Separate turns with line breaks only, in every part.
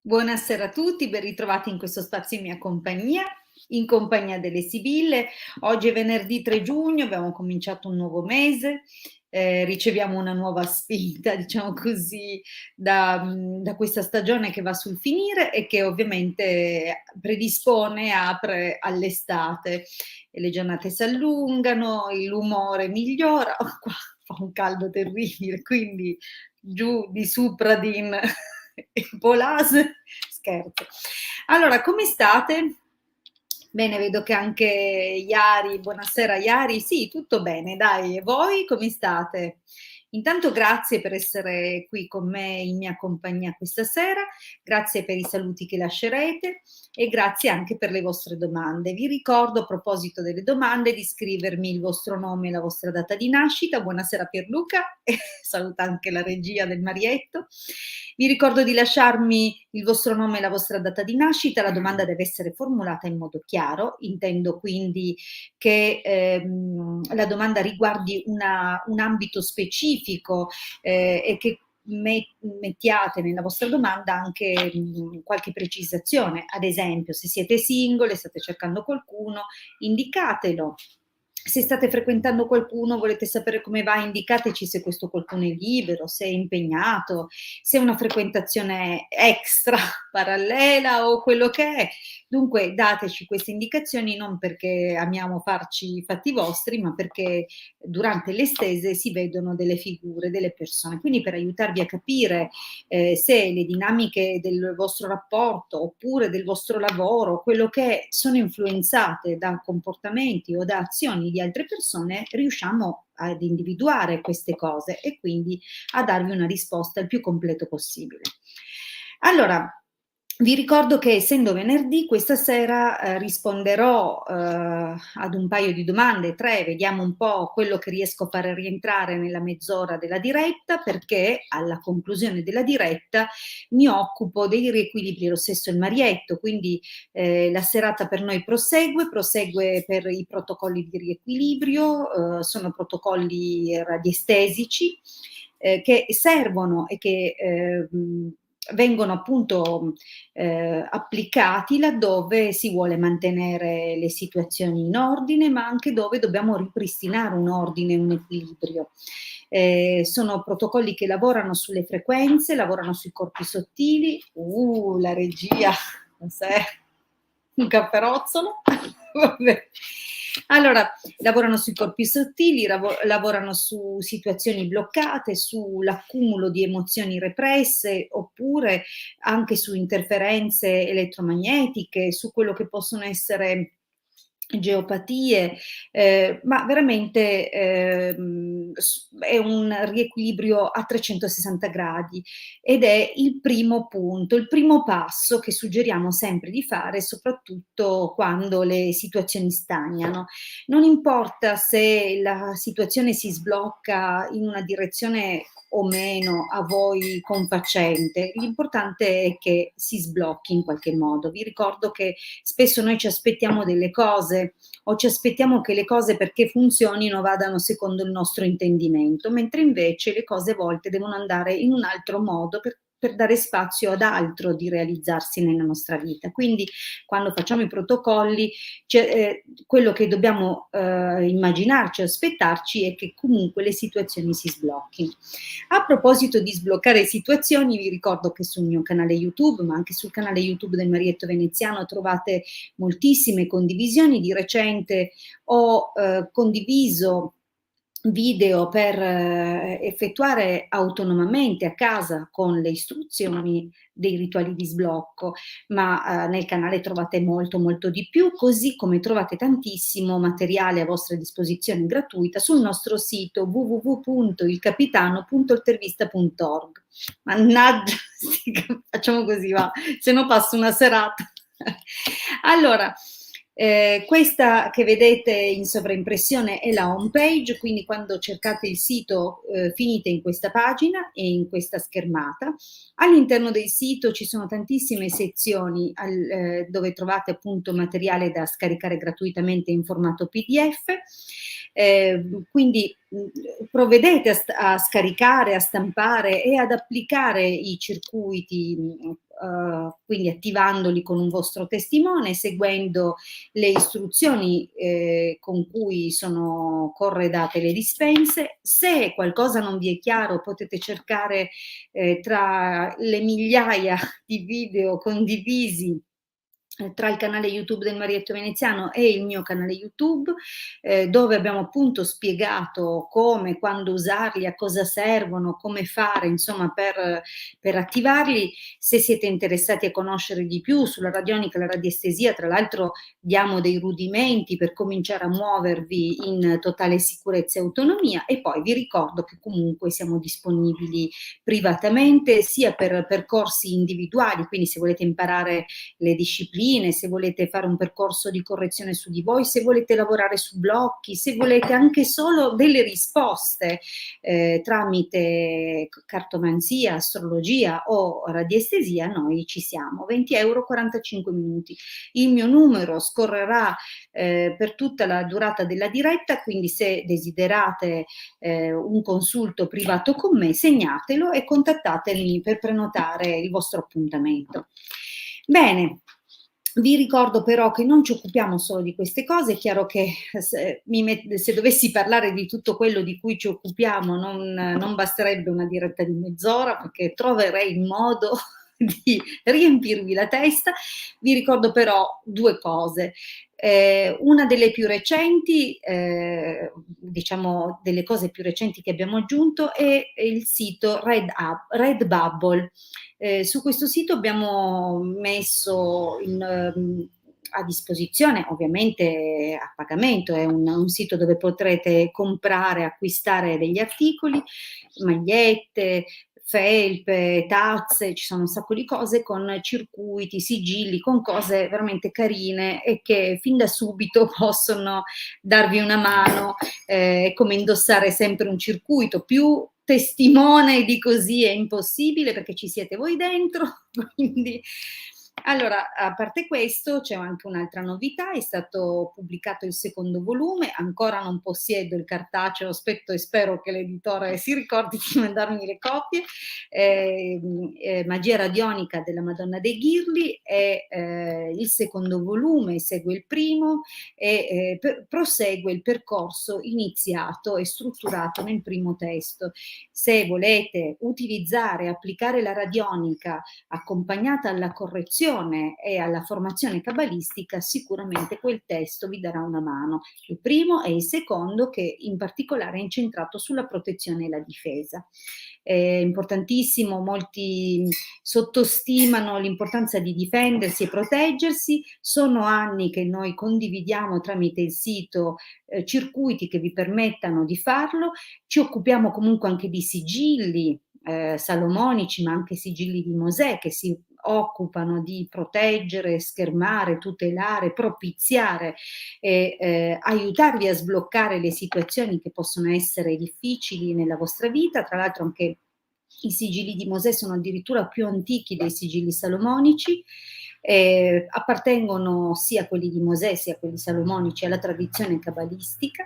Buonasera a tutti, ben ritrovati in questo spazio in mia compagnia, in compagnia delle Sibille. Oggi è venerdì 3 giugno, abbiamo cominciato un nuovo mese, riceviamo una nuova spinta, diciamo così, da questa stagione che va sul finire e che ovviamente predispone, apre all'estate. E le giornate si allungano, l'umore migliora, qua fa un caldo terribile, quindi giù di Supradin e Polase, scherzo. Allora, come state? Bene, vedo che anche Iari, buonasera Iari, sì, tutto bene, dai, e voi come state? Intanto grazie per essere qui con me in mia compagnia questa sera, grazie per i saluti che lascerete e grazie anche per le vostre domande. Vi ricordo a proposito delle domande di scrivermi il vostro nome e la vostra data di nascita. Buonasera Pierluca e saluta anche la regia del Marietto. Vi ricordo di lasciarmi il vostro nome e la vostra data di nascita. La domanda deve essere formulata in modo chiaro, intendo quindi che la domanda riguardi un ambito specifico e che mettiate nella vostra domanda anche qualche precisazione, ad esempio se siete single, state cercando qualcuno, indicatelo. Se state frequentando qualcuno, volete sapere come va, indicateci se questo qualcuno è libero, se è impegnato, se è una frequentazione extra, parallela o quello che è. Dunque dateci queste indicazioni non perché amiamo farci i fatti vostri, ma perché durante le stese si vedono delle figure, delle persone. Quindi per aiutarvi a capire se le dinamiche del vostro rapporto oppure del vostro lavoro, quello che è, sono influenzate da comportamenti o da azioni di altre persone, riusciamo ad individuare queste cose e quindi a darvi una risposta il più completo possibile. Allora, vi ricordo che essendo venerdì, questa sera risponderò ad un paio di domande, 3, vediamo un po' quello che riesco a fare rientrare nella mezz'ora della diretta, perché alla conclusione della diretta mi occupo dei riequilibri, lo stesso il Marietto, quindi la serata per noi prosegue per i protocolli di riequilibrio, sono protocolli radiestesici che servono e che vengono appunto applicati laddove si vuole mantenere le situazioni in ordine, ma anche dove dobbiamo ripristinare un ordine, un equilibrio. Sono protocolli che lavorano sulle frequenze, lavorano sui corpi sottili. La regia, cos'è? Un capperozzolo? Vabbè. Allora, lavorano sui corpi sottili, lavorano su situazioni bloccate, sull'accumulo di emozioni represse, oppure anche su interferenze elettromagnetiche, su quello che possono essere geopatie, ma veramente è un riequilibrio a 360 gradi ed è il primo punto, il primo passo che suggeriamo sempre di fare, soprattutto quando le situazioni stagnano. Non importa se la situazione si sblocca in una direzione o meno a voi confacente, l'importante è che si sblocchi in qualche modo. Vi ricordo che spesso noi ci aspettiamo delle cose o ci aspettiamo che le cose perché funzionino vadano secondo il nostro intendimento, mentre invece le cose a volte devono andare in un altro modo per dare spazio ad altro di realizzarsi nella nostra vita. Quindi quando facciamo i protocolli, quello che dobbiamo immaginarci, aspettarci è che comunque le situazioni si sblocchino. A proposito di sbloccare situazioni, vi ricordo che sul mio canale YouTube, ma anche sul canale YouTube del Marietto Veneziano, trovate moltissime condivisioni. Di recente ho condiviso video per effettuare autonomamente a casa con le istruzioni dei rituali di sblocco, ma nel canale trovate molto di più, così come trovate tantissimo materiale a vostra disposizione gratuita sul nostro sito www.ilcapitano.intervista.org. Mannaggia, facciamo così, va, se no passo una serata. Allora, questa che vedete in sovraimpressione è la home page, quindi quando cercate il sito finite in questa pagina e in questa schermata. All'interno del sito ci sono tantissime sezioni dove trovate appunto materiale da scaricare gratuitamente in formato PDF. Quindi provvedete a scaricare, a stampare e ad applicare i circuiti quindi attivandoli con un vostro testimone, seguendo le istruzioni con cui sono corredate le dispense. Se qualcosa non vi è chiaro, potete cercare tra le migliaia di video condivisi tra il canale YouTube del Marietto Veneziano e il mio canale YouTube, dove abbiamo appunto spiegato come, quando usarli, a cosa servono, come fare, insomma, per attivarli. Se siete interessati a conoscere di più sulla radionica e la radiestesia, tra l'altro diamo dei rudimenti per cominciare a muovervi in totale sicurezza e autonomia, e poi vi ricordo che comunque siamo disponibili privatamente sia per percorsi individuali, quindi se volete imparare le discipline, se volete fare un percorso di correzione su di voi, se volete lavorare su blocchi, se volete anche solo delle risposte tramite cartomanzia, astrologia o radiestesia, noi ci siamo. 20 euro, 45 minuti. Il mio numero scorrerà per tutta la durata della diretta, quindi se desiderate un consulto privato con me, segnatelo e contattatemi per prenotare il vostro appuntamento. Bene, vi ricordo però che non ci occupiamo solo di queste cose. È chiaro che se dovessi parlare di tutto quello di cui ci occupiamo non basterebbe una diretta di mezz'ora, perché troverei il modo di riempirvi la testa. Vi ricordo però due cose. Una delle più recenti, diciamo delle cose più recenti che abbiamo aggiunto, è il sito Redbubble. Su questo sito abbiamo messo a disposizione, ovviamente a pagamento, è un sito dove potrete comprare, acquistare degli articoli, magliette, felpe, tazze, ci sono un sacco di cose con circuiti, sigilli, con cose veramente carine e che fin da subito possono darvi una mano. È come indossare sempre un circuito, più testimone di così è impossibile perché ci siete voi dentro, quindi allora, a parte questo, c'è anche un'altra novità: è stato pubblicato il secondo volume, ancora non possiedo il cartaceo, aspetto e spero che l'editore si ricordi di mandarmi le copie. Magia radionica della Madonna dei Ghirli è il secondo volume, segue il primo e prosegue il percorso iniziato e strutturato nel primo testo. Se volete utilizzare e applicare la radionica accompagnata alla correzione e alla formazione cabalistica, sicuramente quel testo vi darà una mano. Il primo e il secondo, che in particolare è incentrato sulla protezione e la difesa. È importantissimo, molti sottostimano l'importanza di difendersi e proteggersi. Sono anni che noi condividiamo tramite il sito circuiti che vi permettano di farlo. Ci occupiamo comunque anche di sigilli salomonici, ma anche sigilli di Mosè, che si occupano di proteggere, schermare, tutelare, propiziare e aiutarvi a sbloccare le situazioni che possono essere difficili nella vostra vita. Tra l'altro anche i sigilli di Mosè sono addirittura più antichi dei sigilli salomonici. Appartengono sia quelli di Mosè sia quelli salomonici alla tradizione cabalistica.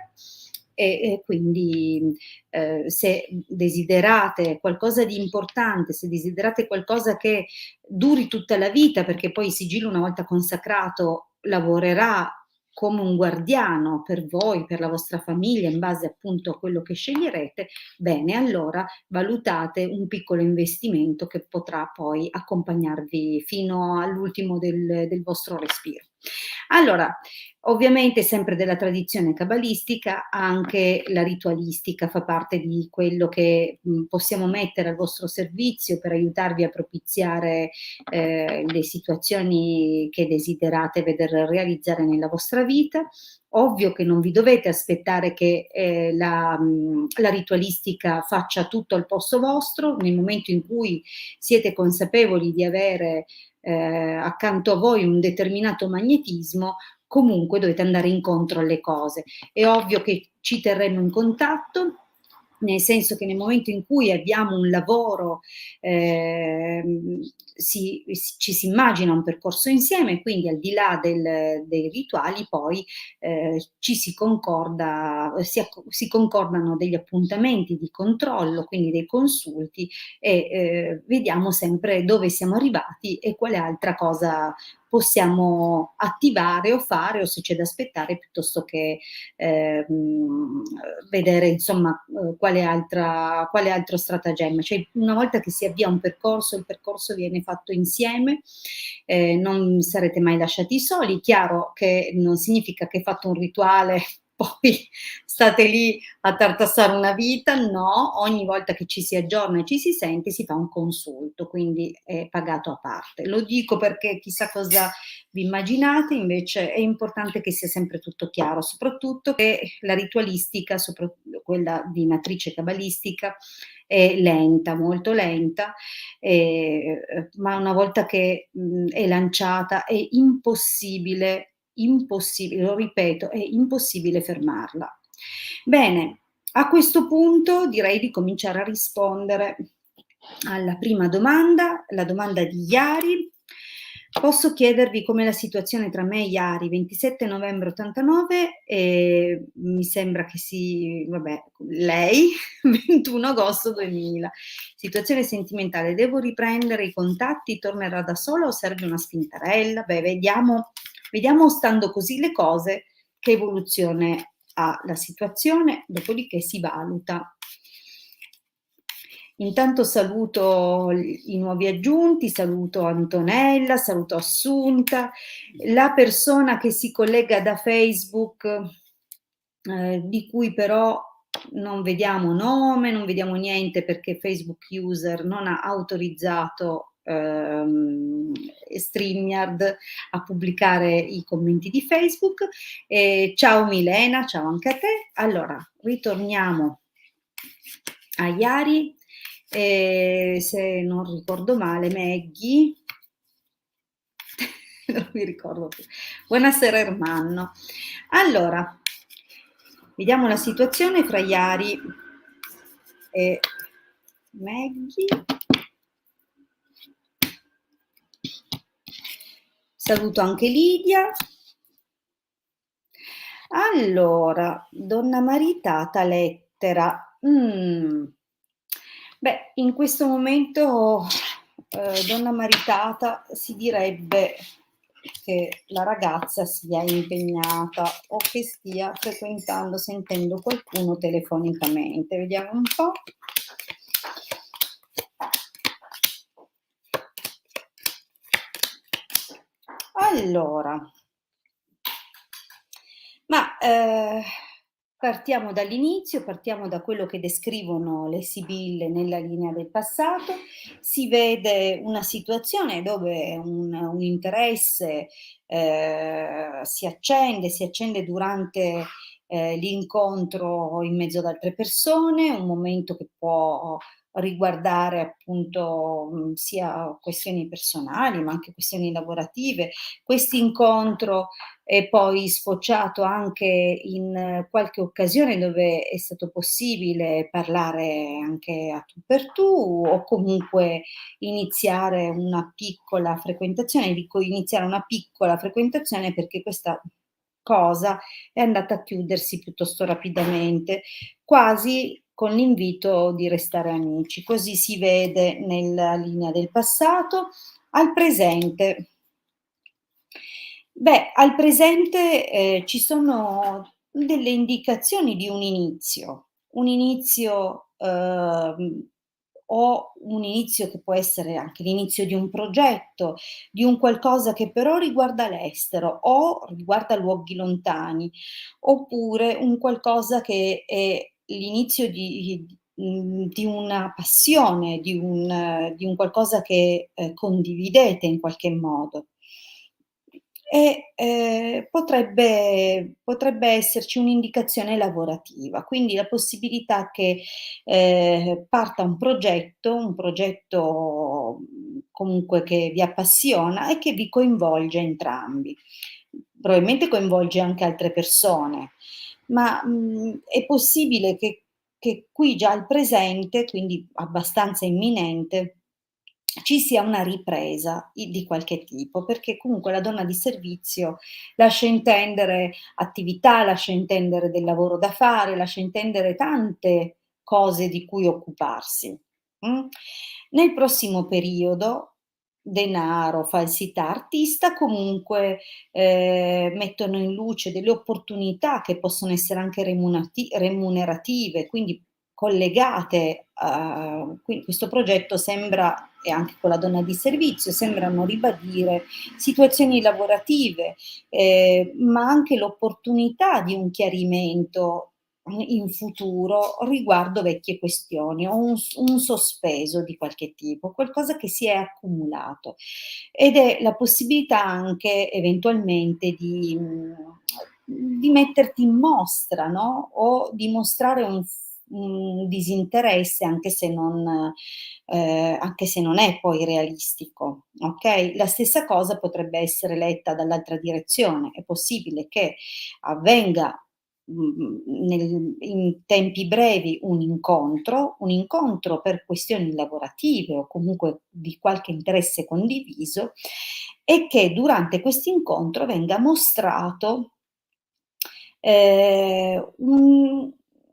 E quindi se desiderate qualcosa di importante, se desiderate qualcosa che duri tutta la vita, perché poi il sigillo una volta consacrato lavorerà come un guardiano per voi, per la vostra famiglia, in base appunto a quello che sceglierete, bene, allora valutate un piccolo investimento che potrà poi accompagnarvi fino all'ultimo del vostro respiro. Allora, ovviamente sempre della tradizione cabalistica, anche la ritualistica fa parte di quello che possiamo mettere al vostro servizio per aiutarvi a propiziare le situazioni che desiderate veder realizzare nella vostra vita. Ovvio che non vi dovete aspettare che la ritualistica faccia tutto al posto vostro. Nel momento in cui siete consapevoli di avere accanto a voi un determinato magnetismo, comunque dovete andare incontro alle cose. È ovvio che ci terremo in contatto, nel senso che nel momento in cui abbiamo un lavoro ci si immagina un percorso insieme, quindi al di là dei rituali poi ci si concorda, si concordano degli appuntamenti di controllo, quindi dei consulti e vediamo sempre dove siamo arrivati e quale altra cosa possiamo attivare o fare o se c'è da aspettare piuttosto che ehm, vedere insomma quale altro stratagemma. Cioè una volta che si avvia un percorso, il percorso viene fatto insieme, non sarete mai lasciati soli. Chiaro che non significa che fatto un rituale poi state lì a tartassare una vita, no, ogni volta che ci si aggiorna e ci si sente si fa un consulto, quindi è pagato a parte. Lo dico perché chissà cosa vi immaginate, invece è importante che sia sempre tutto chiaro, soprattutto che la ritualistica, quella di matrice cabalistica, è lenta, molto lenta, ma una volta che è lanciata è impossibile, impossibile, lo ripeto, è impossibile fermarla. Bene, a questo punto direi di cominciare a rispondere alla prima domanda, la domanda di Iari. Posso chiedervi com'è la situazione tra me e Iari, 27 novembre 89 e mi sembra che lei, 21 agosto 2000. Situazione sentimentale, devo riprendere i contatti, tornerà da sola o serve una spintarella? Beh, vediamo stando così le cose che evoluzione ha la situazione, dopodiché si valuta. Intanto saluto i nuovi aggiunti, saluto Antonella, saluto Assunta, la persona che si collega da Facebook, di cui però non vediamo nome, non vediamo niente perché Facebook user non ha autorizzato StreamYard a pubblicare i commenti di Facebook. Ciao Milena, ciao anche a te. Allora, ritorniamo a Iari. Se non ricordo male, Maggie, non mi ricordo più. Buonasera Ermanno. Allora, vediamo la situazione fra Iari e Maggie. Saluto anche Lidia. Allora, donna maritata, lettera. Beh, in questo momento, donna maritata, si direbbe che la ragazza sia impegnata o che stia frequentando, sentendo qualcuno telefonicamente. Vediamo un po'. Allora, partiamo dall'inizio, partiamo da quello che descrivono le sibille nella linea del passato. Si vede una situazione dove un interesse si accende durante l'incontro in mezzo ad altre persone, un momento che può riguardare appunto sia questioni personali ma anche questioni lavorative. Questo incontro è poi sfociato anche in qualche occasione dove è stato possibile parlare anche a tu per tu o comunque iniziare una piccola frequentazione. Dico iniziare una piccola frequentazione perché questa cosa è andata a chiudersi piuttosto rapidamente, quasi con l'invito di restare amici. Così si vede nella linea del passato. Al presente. Beh, al presente, ci sono delle indicazioni di un inizio, o un inizio che può essere anche l'inizio di un progetto, di un qualcosa che però riguarda l'estero o riguarda luoghi lontani, oppure un qualcosa che è l'inizio di una passione, di un qualcosa che, condividete in qualche modo. E, potrebbe esserci un'indicazione lavorativa, quindi la possibilità che, parta un progetto, comunque che vi appassiona e che vi coinvolge entrambi. Probabilmente coinvolge anche altre persone, ma, è possibile che qui già al presente, quindi abbastanza imminente, ci sia una ripresa di qualche tipo, perché comunque la donna di servizio lascia intendere attività, lascia intendere del lavoro da fare, lascia intendere tante cose di cui occuparsi. mh. Nel prossimo periodo, denaro, falsità, artista, comunque mettono in luce delle opportunità che possono essere anche remunerative, quindi collegate a questo progetto sembra, e anche con la donna di servizio, sembrano ribadire situazioni lavorative, ma anche l'opportunità di un chiarimento in futuro riguardo vecchie questioni o un sospeso di qualche tipo, qualcosa che si è accumulato. Ed è la possibilità anche eventualmente di metterti in mostra, no, o di mostrare un disinteresse anche se non è poi realistico, okay? La stessa cosa potrebbe essere letta dall'altra direzione. È possibile che avvenga, in tempi brevi un incontro per questioni lavorative o comunque di qualche interesse condiviso e che durante quest'incontro venga mostrato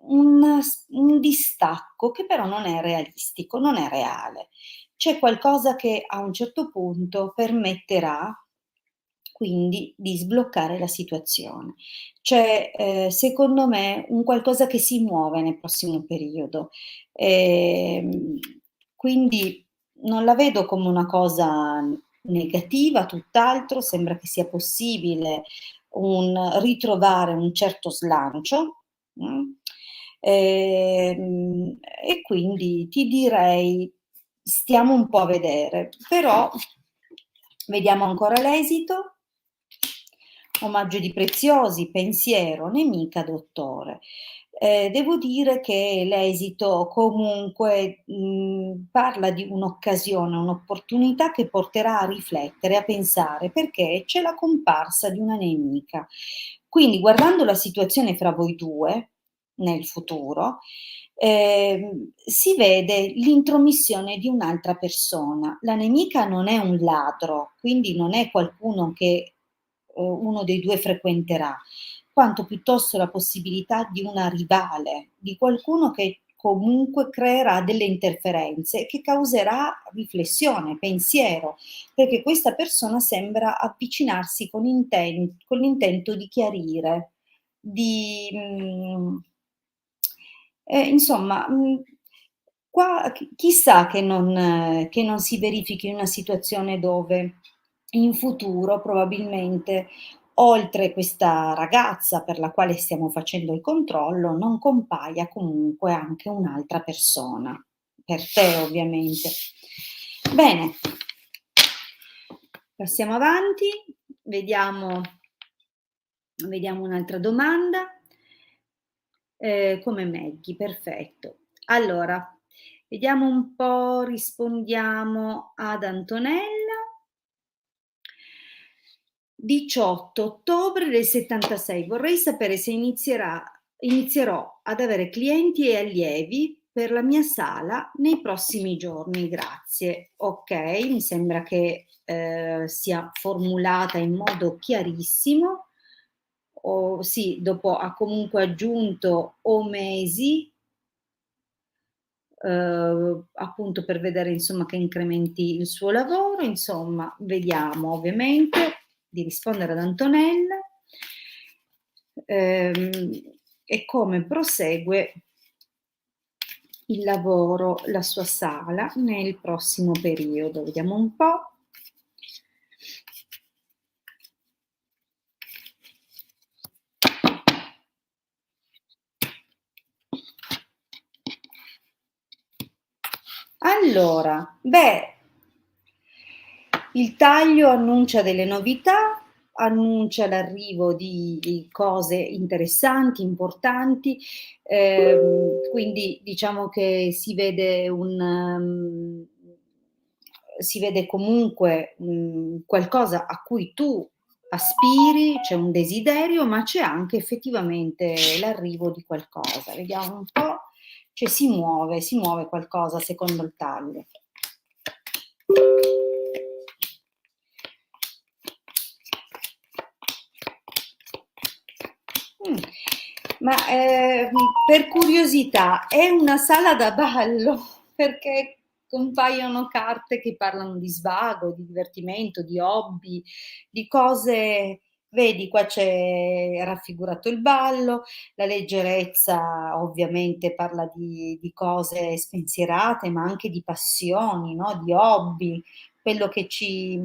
un distacco che però non è realistico, non è reale. C'è qualcosa che a un certo punto permetterà quindi di sbloccare la situazione. C'è, secondo me, un qualcosa che si muove nel prossimo periodo. Ehm, quindi non la vedo come una cosa negativa, tutt'altro, sembra che sia possibile ritrovare un certo slancio, e quindi ti direi stiamo un po' a vedere, però vediamo ancora l'esito. Omaggio di preziosi, pensiero, nemica, dottore. Devo dire che l'esito comunque, parla di un'occasione, un'opportunità che porterà a riflettere, a pensare, perché c'è la comparsa di una nemica. Quindi guardando la situazione fra voi 2 nel futuro, si vede l'intromissione di un'altra persona. La nemica non è un ladro, quindi non è qualcuno che uno dei 2 frequenterà, quanto piuttosto la possibilità di una rivale, di qualcuno che comunque creerà delle interferenze e che causerà riflessione, pensiero, perché questa persona sembra avvicinarsi con l'intento di chiarire, di insomma, qua chissà che non si verifichi una situazione dove in futuro probabilmente, oltre questa ragazza per la quale stiamo facendo il controllo, non compaia comunque anche un'altra persona, per te ovviamente. Bene, passiamo avanti, vediamo un'altra domanda. Come Maggie, perfetto. Allora, vediamo un po', rispondiamo ad Antonella. 18 ottobre del 76. Vorrei sapere se inizierò ad avere clienti e allievi per la mia sala nei prossimi giorni. Grazie. Ok, mi sembra che sia formulata in modo chiarissimo. Sì, dopo ha comunque aggiunto o mesi, appunto per vedere insomma che incrementi il suo lavoro, insomma vediamo ovviamente di rispondere ad Antonella, e come prosegue il lavoro, la sua sala nel prossimo periodo. Vediamo un po'. Allora, il taglio annuncia delle novità, annuncia l'arrivo di cose interessanti, importanti, quindi diciamo che si vede comunque, qualcosa a cui tu aspiri, c'è un desiderio, ma c'è anche effettivamente l'arrivo di qualcosa. Vediamo un po', cioè si muove qualcosa secondo il taglio. Mh. Ma, per curiosità, è una sala da ballo? Perché compaiono carte che parlano di svago, di divertimento, di hobby, di cose vedi qua c'è raffigurato il ballo, la leggerezza ovviamente parla di cose spensierate, ma anche di passioni, no, di hobby, quello che ci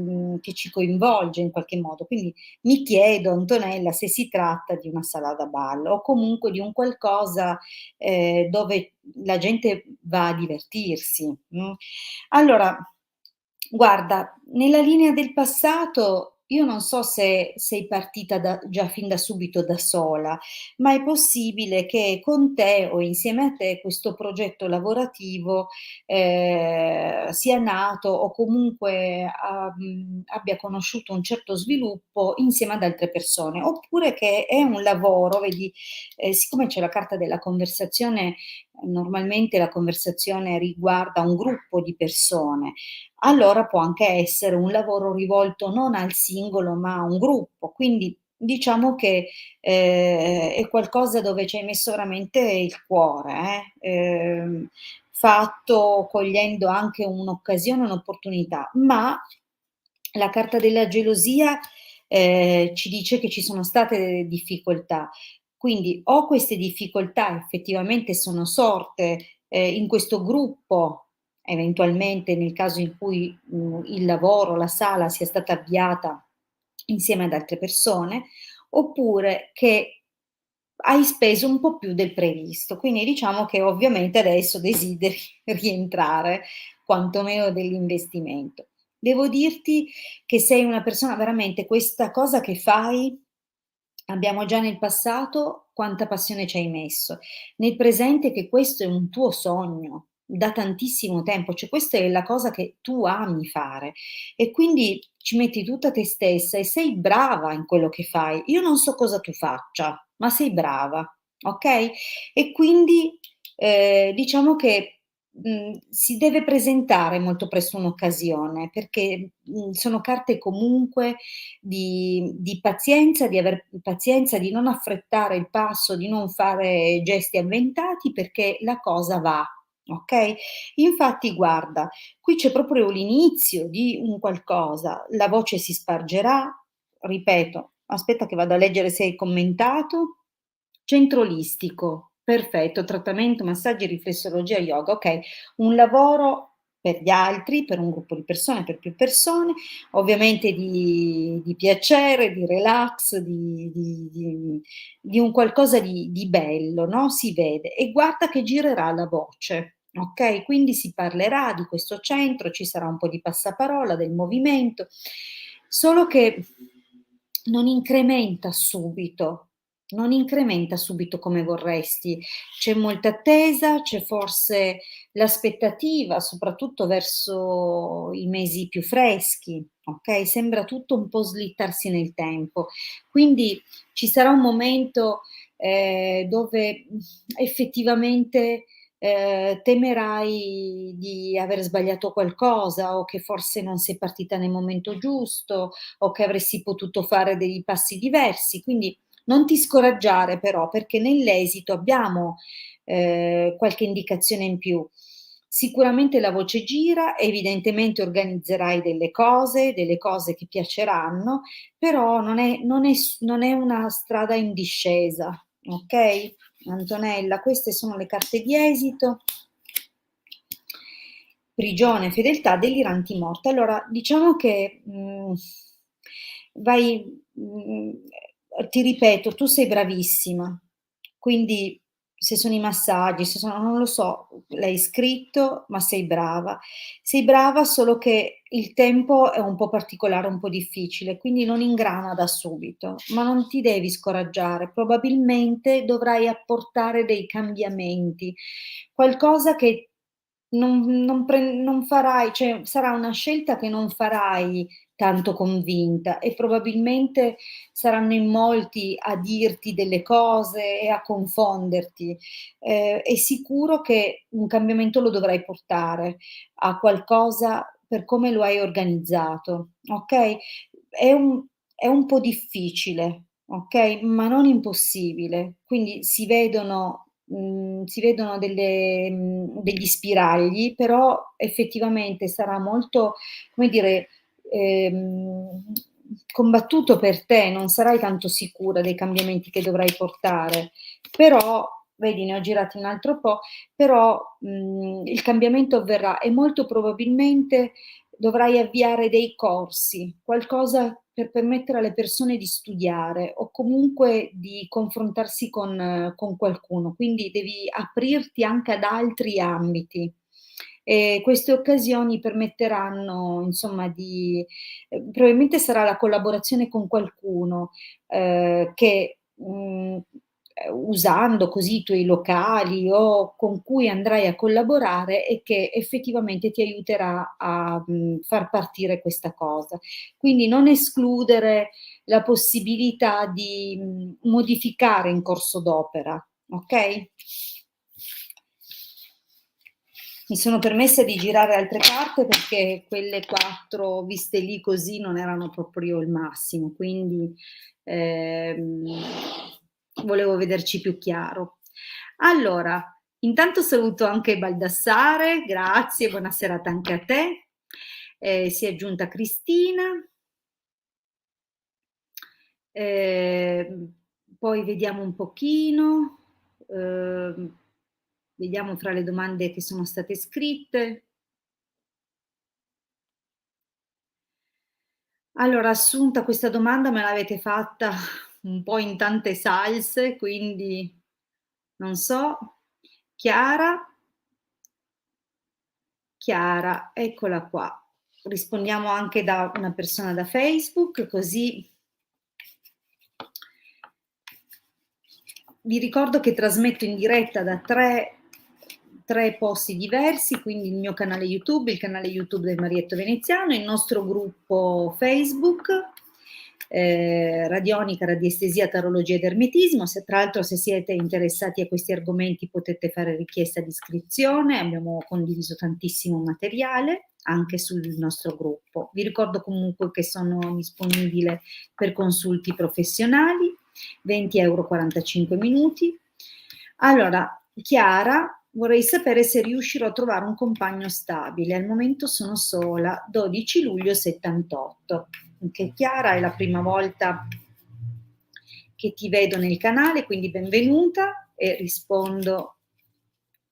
coinvolge in qualche modo. Quindi mi chiedo, Antonella, se si tratta di una sala da ballo o comunque di un qualcosa, dove la gente va a divertirsi, Allora, guarda, nella linea del passato io non so se sei partita già fin da subito da sola, ma è possibile che con te o insieme a te questo progetto lavorativo, sia nato o comunque abbia conosciuto un certo sviluppo insieme ad altre persone, oppure che è un lavoro, vedi, siccome c'è la carta della conversazione, normalmente la conversazione riguarda un gruppo di persone, allora può anche essere un lavoro rivolto non al singolo, ma a un gruppo. Quindi diciamo che, è qualcosa dove ci hai messo veramente il cuore, fatto cogliendo anche un'occasione, un'opportunità, ma la carta della gelosia, ci dice che ci sono state delle difficoltà. Quindi o queste difficoltà effettivamente sono sorte, in questo gruppo, eventualmente nel caso in cui, il lavoro, la sala sia stata avviata insieme ad altre persone, oppure che hai speso un po' più del previsto. Quindi diciamo che ovviamente adesso desideri rientrare quantomeno dell'investimento. Devo dirti che sei una persona veramente questa cosa che fai abbiamo già nel passato quanta passione ci hai messo, nel presente che questo è un tuo sogno da tantissimo tempo, cioè questa è la cosa che tu ami fare e quindi ci metti tutta te stessa e sei brava in quello che fai. Io non so cosa tu faccia, ma sei brava, okay? E quindi, diciamo che, si deve presentare molto presto un'occasione, perché, sono carte comunque di pazienza, di aver pazienza, di non affrettare il passo, di non fare gesti avventati perché la cosa va, okay? Infatti guarda, qui c'è proprio l'inizio di un qualcosa, la voce si spargerà, ripeto, aspetta che vado a leggere se hai commentato. Centro olistico, perfetto, trattamento, massaggi, riflessologia, yoga, okay. Un lavoro per gli altri, per un gruppo di persone, per più persone, ovviamente di piacere, di relax, di un qualcosa di bello, no, si vede. E guarda che girerà la voce, okay, quindi si parlerà di questo centro, ci sarà un po' di passaparola, del movimento, solo che non incrementa subito, non incrementa subito come vorresti. C'è molta attesa, c'è forse l'aspettativa, soprattutto verso i mesi più freschi, okay, sembra tutto un po' slittarsi nel tempo. Quindi ci sarà un momento, dove, effettivamente, temerai di aver sbagliato qualcosa o che forse non sei partita nel momento giusto o che avresti potuto fare dei passi diversi. Quindi non ti scoraggiare però, perché nell'esito abbiamo, qualche indicazione in più. Sicuramente la voce gira, evidentemente organizzerai delle cose che piaceranno, però non è una strada in discesa, okay, Antonella? Queste sono le carte di esito. Prigione, fedeltà, deliranti morte. Allora, diciamo che, vai ti ripeto, tu sei bravissima, quindi se sono i massaggi, se sono non lo so, l'hai scritto, ma sei brava. Sei brava, solo che il tempo è un po' particolare, un po' difficile, quindi non ingrana da subito, ma non ti devi scoraggiare. Probabilmente dovrai apportare dei cambiamenti, qualcosa che non farai, cioè sarà una scelta che non farai tanto convinta e probabilmente saranno in molti a dirti delle cose e a confonderti. È sicuro che un cambiamento lo dovrai portare a qualcosa per come lo hai organizzato, okay? È un è un po' difficile, okay, ma non impossibile. Quindi si vedono degli spiragli, però effettivamente sarà molto, come dire, ehm, combattuto per te, non sarai tanto sicura dei cambiamenti che dovrai portare. Però, vedi, ne ho girati un altro po', però, il cambiamento avverrà e molto probabilmente dovrai avviare dei corsi, qualcosa per permettere alle persone di studiare o comunque di confrontarsi con qualcuno, quindi devi aprirti anche ad altri ambiti. E queste occasioni permetteranno insomma di probabilmente sarà la collaborazione con qualcuno, che, usando così i tuoi locali o con cui andrai a collaborare e che effettivamente ti aiuterà a, far partire questa cosa. Quindi non escludere la possibilità di, modificare in corso d'opera, okay? Mi sono permessa di girare altre carte perché quelle 4 viste lì così non erano proprio il massimo, quindi, ehm, volevo vederci più chiaro. Allora, intanto saluto anche Baldassare, grazie, buona serata anche a te. Si è aggiunta Cristina. Ehm, Poi vediamo un pochino, vediamo fra le domande che sono state scritte. Allora, Assunta, questa domanda me l'avete fatta un po' in tante salse, quindi non so. Chiara, Chiara, eccola qua. Rispondiamo anche da una persona da Facebook, così vi ricordo che trasmetto in diretta da tre posti diversi, quindi il mio canale YouTube, il canale YouTube del Marietto Veneziano, il nostro gruppo Facebook, Radionica, Radiestesia, Tarologia ed Ermetismo. Se, tra l'altro, se siete interessati a questi argomenti potete fare richiesta di iscrizione, abbiamo condiviso tantissimo materiale anche sul nostro gruppo. Vi ricordo comunque che sono disponibile per consulti professionali, 20 € 45 minuti. Allora, Chiara, vorrei sapere se riuscirò a trovare un compagno stabile. Al momento sono sola, 12 luglio 78. Anche Chiara, è la prima volta che ti vedo nel canale, quindi benvenuta e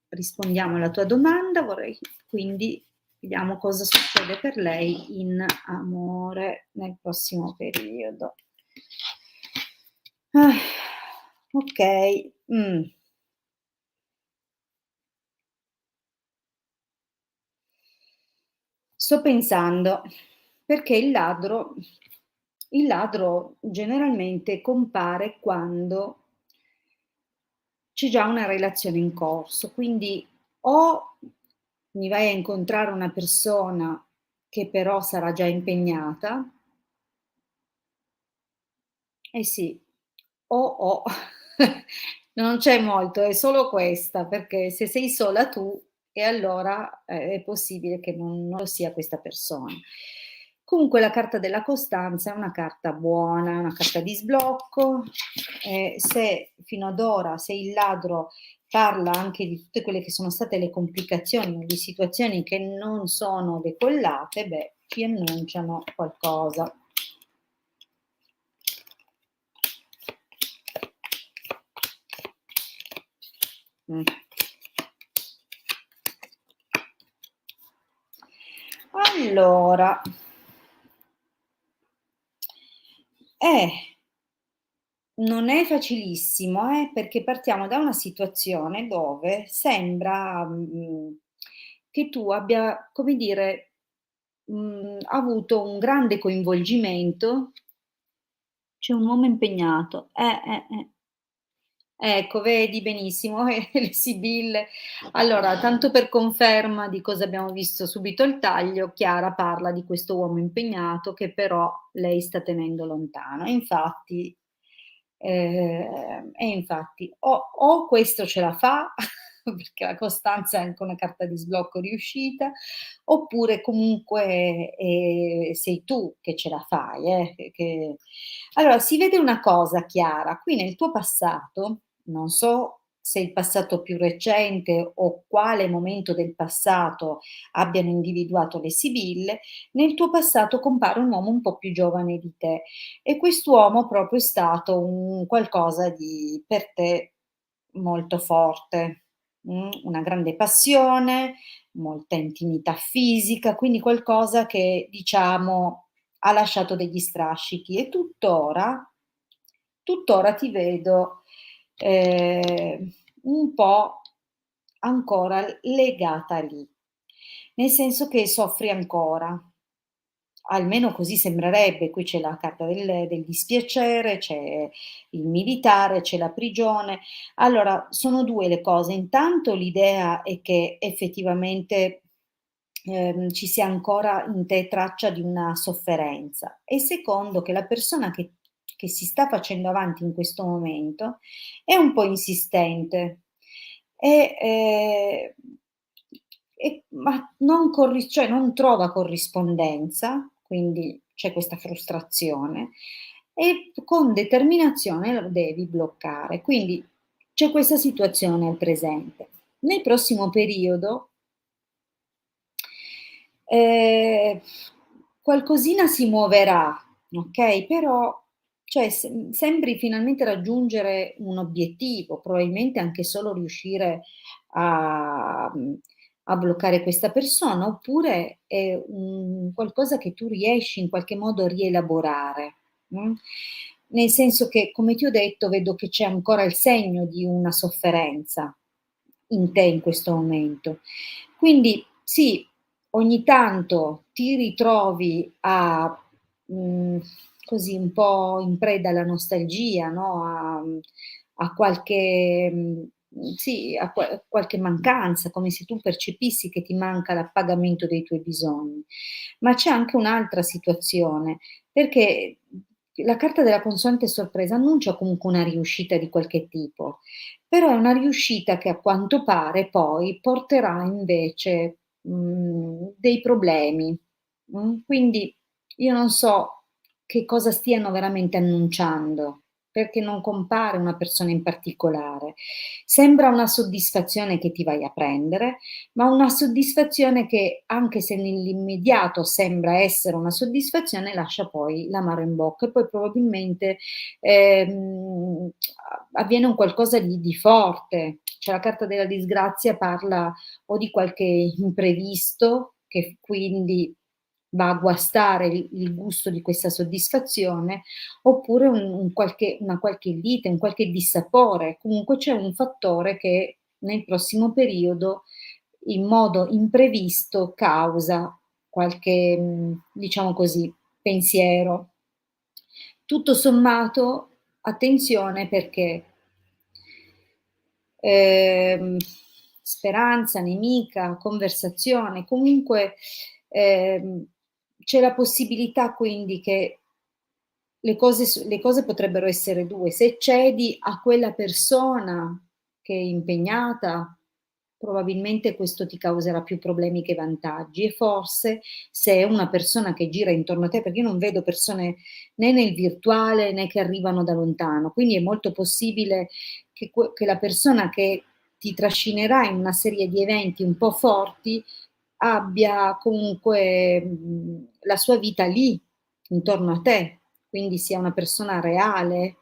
rispondiamo alla tua domanda. Quindi vediamo cosa succede per lei in amore nel prossimo periodo. Ah, ok. Sto pensando, perché il ladro generalmente compare quando c'è già una relazione in corso, quindi o mi vai a incontrare una persona che però sarà già impegnata, eh sì, o non c'è molto, è solo questa, perché se sei sola tu, e allora è possibile che non lo sia questa persona. Comunque la carta della costanza è una carta buona, è una carta di sblocco, se fino ad ora, se il ladro parla anche di tutte quelle che sono state le complicazioni o di situazioni che non sono decollate, beh, ci annunciano qualcosa. Mh. Allora, eh, non è facilissimo, perché partiamo da una situazione dove sembra, che tu abbia, come dire, avuto un grande coinvolgimento. C'è un uomo impegnato. Ecco, vedi benissimo, le sibille. Allora, tanto per conferma di cosa abbiamo visto subito il taglio, Chiara parla di questo uomo impegnato che però lei sta tenendo lontano. E infatti o questo ce la fa perché la costanza è anche una carta di sblocco riuscita, oppure comunque, sei tu che ce la fai, che allora si vede una cosa chiara, qui nel tuo passato, non so se il passato più recente o quale momento del passato abbiano individuato le Sibille, nel tuo passato compare un uomo un po' più giovane di te e quest'uomo proprio è stato un qualcosa di per te molto forte, una grande passione, molta intimità fisica, quindi qualcosa che diciamo ha lasciato degli strascichi e tuttora ti vedo, un po' ancora legata lì, nel senso che soffri ancora. Almeno così sembrerebbe, qui c'è la carta del dispiacere, c'è il militare, c'è la prigione. Allora, sono 2 le cose: intanto l'idea è che effettivamente, ci sia ancora in te traccia di una sofferenza e secondo che la persona che si sta facendo avanti in questo momento è un po' insistente e, ma non cioè non trova corrispondenza, quindi c'è questa frustrazione e con determinazione lo devi bloccare. Quindi c'è questa situazione al presente. Nel prossimo periodo, ehm, qualcosina si muoverà, okay, però cioè sembri finalmente raggiungere un obiettivo, probabilmente anche solo riuscire a a bloccare questa persona, oppure è un qualcosa che tu riesci in qualche modo a rielaborare, mh? Nel senso che, come ti ho detto, vedo che c'è ancora il segno di una sofferenza in te in questo momento. Quindi sì, ogni tanto ti ritrovi a, mhmm, così un po' in preda alla nostalgia, no, a qualche sì, a qualche mancanza, come se tu percepissi che ti manca l'appagamento dei tuoi bisogni. Ma c'è anche un'altra situazione, perché la carta della consolante sorpresa annuncia comunque una riuscita di qualche tipo, però è una riuscita che a quanto pare poi porterà invece, dei problemi, quindi io non so che cosa stiano veramente annunciando, perché non compare una persona in particolare. Sembra una soddisfazione che ti vai a prendere, ma una soddisfazione che, anche se nell'immediato sembra essere una soddisfazione, lascia poi l'amaro in bocca e poi probabilmente, avviene un qualcosa di forte. Cioè la carta della disgrazia parla o di qualche imprevisto che quindi va a guastare il gusto di questa soddisfazione, oppure una qualche lite, un qualche dissapore. Comunque c'è un fattore che nel prossimo periodo, in modo imprevisto, causa qualche, diciamo così, pensiero. Tutto sommato, attenzione perché, ehm, speranza, nemica, conversazione, comunque, ehm, c'è la possibilità quindi che le cose potrebbero essere 2: se cedi a quella persona che è impegnata, probabilmente questo ti causerà più problemi che vantaggi e forse se è una persona che gira intorno a te, perché io non vedo persone né nel virtuale né che arrivano da lontano, quindi è molto possibile che la persona che ti trascinerà in una serie di eventi un po' forti abbia comunque, la sua vita lì, intorno a te, quindi sia una persona reale.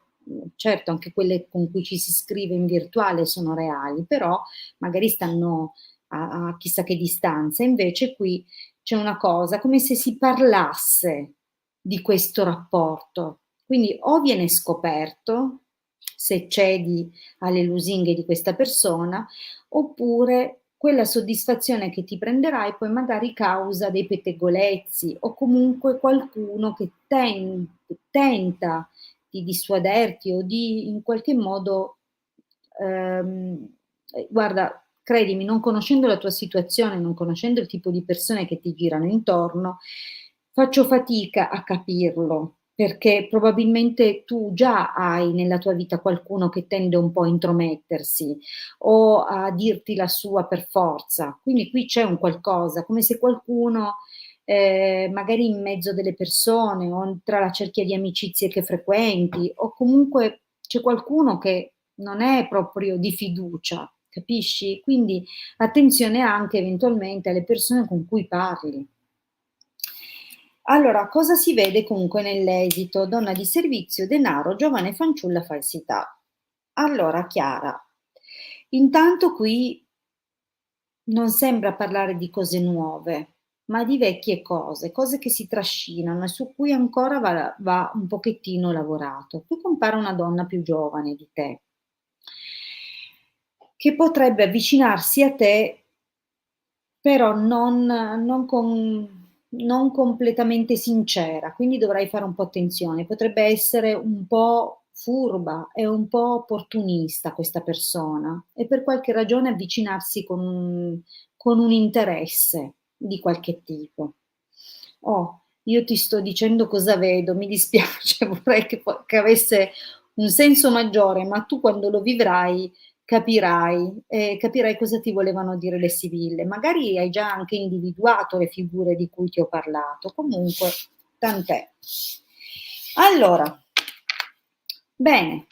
Certo anche quelle con cui ci si scrive in virtuale sono reali, però magari stanno a chissà che distanza. Invece qui c'è una cosa, come se si parlasse di questo rapporto. Quindi o viene scoperto, se cedi alle lusinghe di questa persona, oppure quella soddisfazione che ti prenderai poi magari causa dei pettegolezzi o comunque qualcuno che tenta di dissuaderti o di in qualche modo, guarda, credimi, non conoscendo la tua situazione, non conoscendo il tipo di persone che ti girano intorno, faccio fatica a capirlo. perché probabilmente tu già hai nella tua vita qualcuno che tende un po' a intromettersi o a dirti la sua per forza. Quindi qui c'è un qualcosa, come se qualcuno, magari in mezzo delle persone o tra la cerchia di amicizie che frequenti o comunque c'è qualcuno che non è proprio di fiducia, capisci? Quindi attenzione anche eventualmente alle persone con cui parli. Allora, cosa si vede comunque nell'esito? Donna di servizio, denaro, giovane fanciulla, falsità. Allora, Chiara, intanto qui non sembra parlare di cose nuove, ma di vecchie cose, cose che si trascinano e su cui ancora va un pochettino lavorato. Qui compare una donna più giovane di te, che potrebbe avvicinarsi a te però non completamente sincera, quindi dovrai fare un po' attenzione. Potrebbe essere un po' furba e un po' opportunista questa persona e per qualche ragione avvicinarsi con un interesse di qualche tipo. Oh, io ti sto dicendo cosa vedo, mi dispiace, vorrei che avesse un senso maggiore, ma tu quando lo vivrai capirai cosa ti volevano dire le sibille. Magari hai già anche individuato le figure di cui ti ho parlato, comunque tant'è. Allora, bene,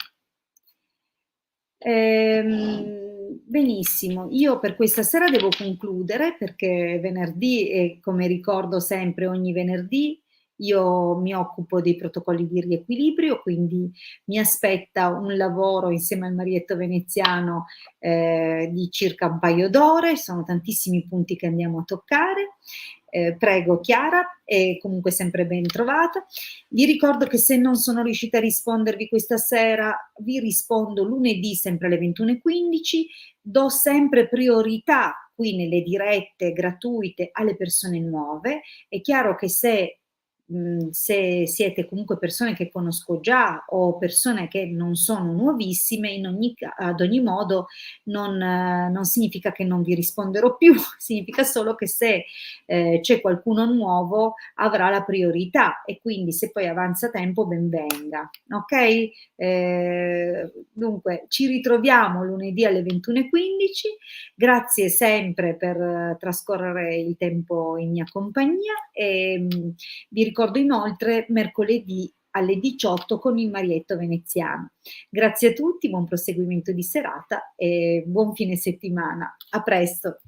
benissimo, io per questa sera devo concludere perché è venerdì e come ricordo sempre ogni venerdì io mi occupo dei protocolli di riequilibrio, quindi mi aspetta un lavoro insieme al Marietto Veneziano di circa un paio d'ore, sono tantissimi punti che andiamo a toccare. Prego Chiara, e comunque sempre ben trovata. Vi ricordo che se non sono riuscita a rispondervi questa sera, vi rispondo lunedì sempre alle 21:15. Do sempre priorità qui nelle dirette gratuite alle persone nuove. È chiaro che se siete comunque persone che conosco già o persone che non sono nuovissime, ad ogni modo non significa che non vi risponderò più, significa solo che se c'è qualcuno nuovo avrà la priorità e quindi se poi avanza tempo ben venga, ok? Dunque ci ritroviamo lunedì alle 21:15, grazie sempre per trascorrere il tempo in mia compagnia e vi ricordo inoltre mercoledì alle 18 con il Marietto Veneziano. Grazie a tutti, buon proseguimento di serata e buon fine settimana. A presto.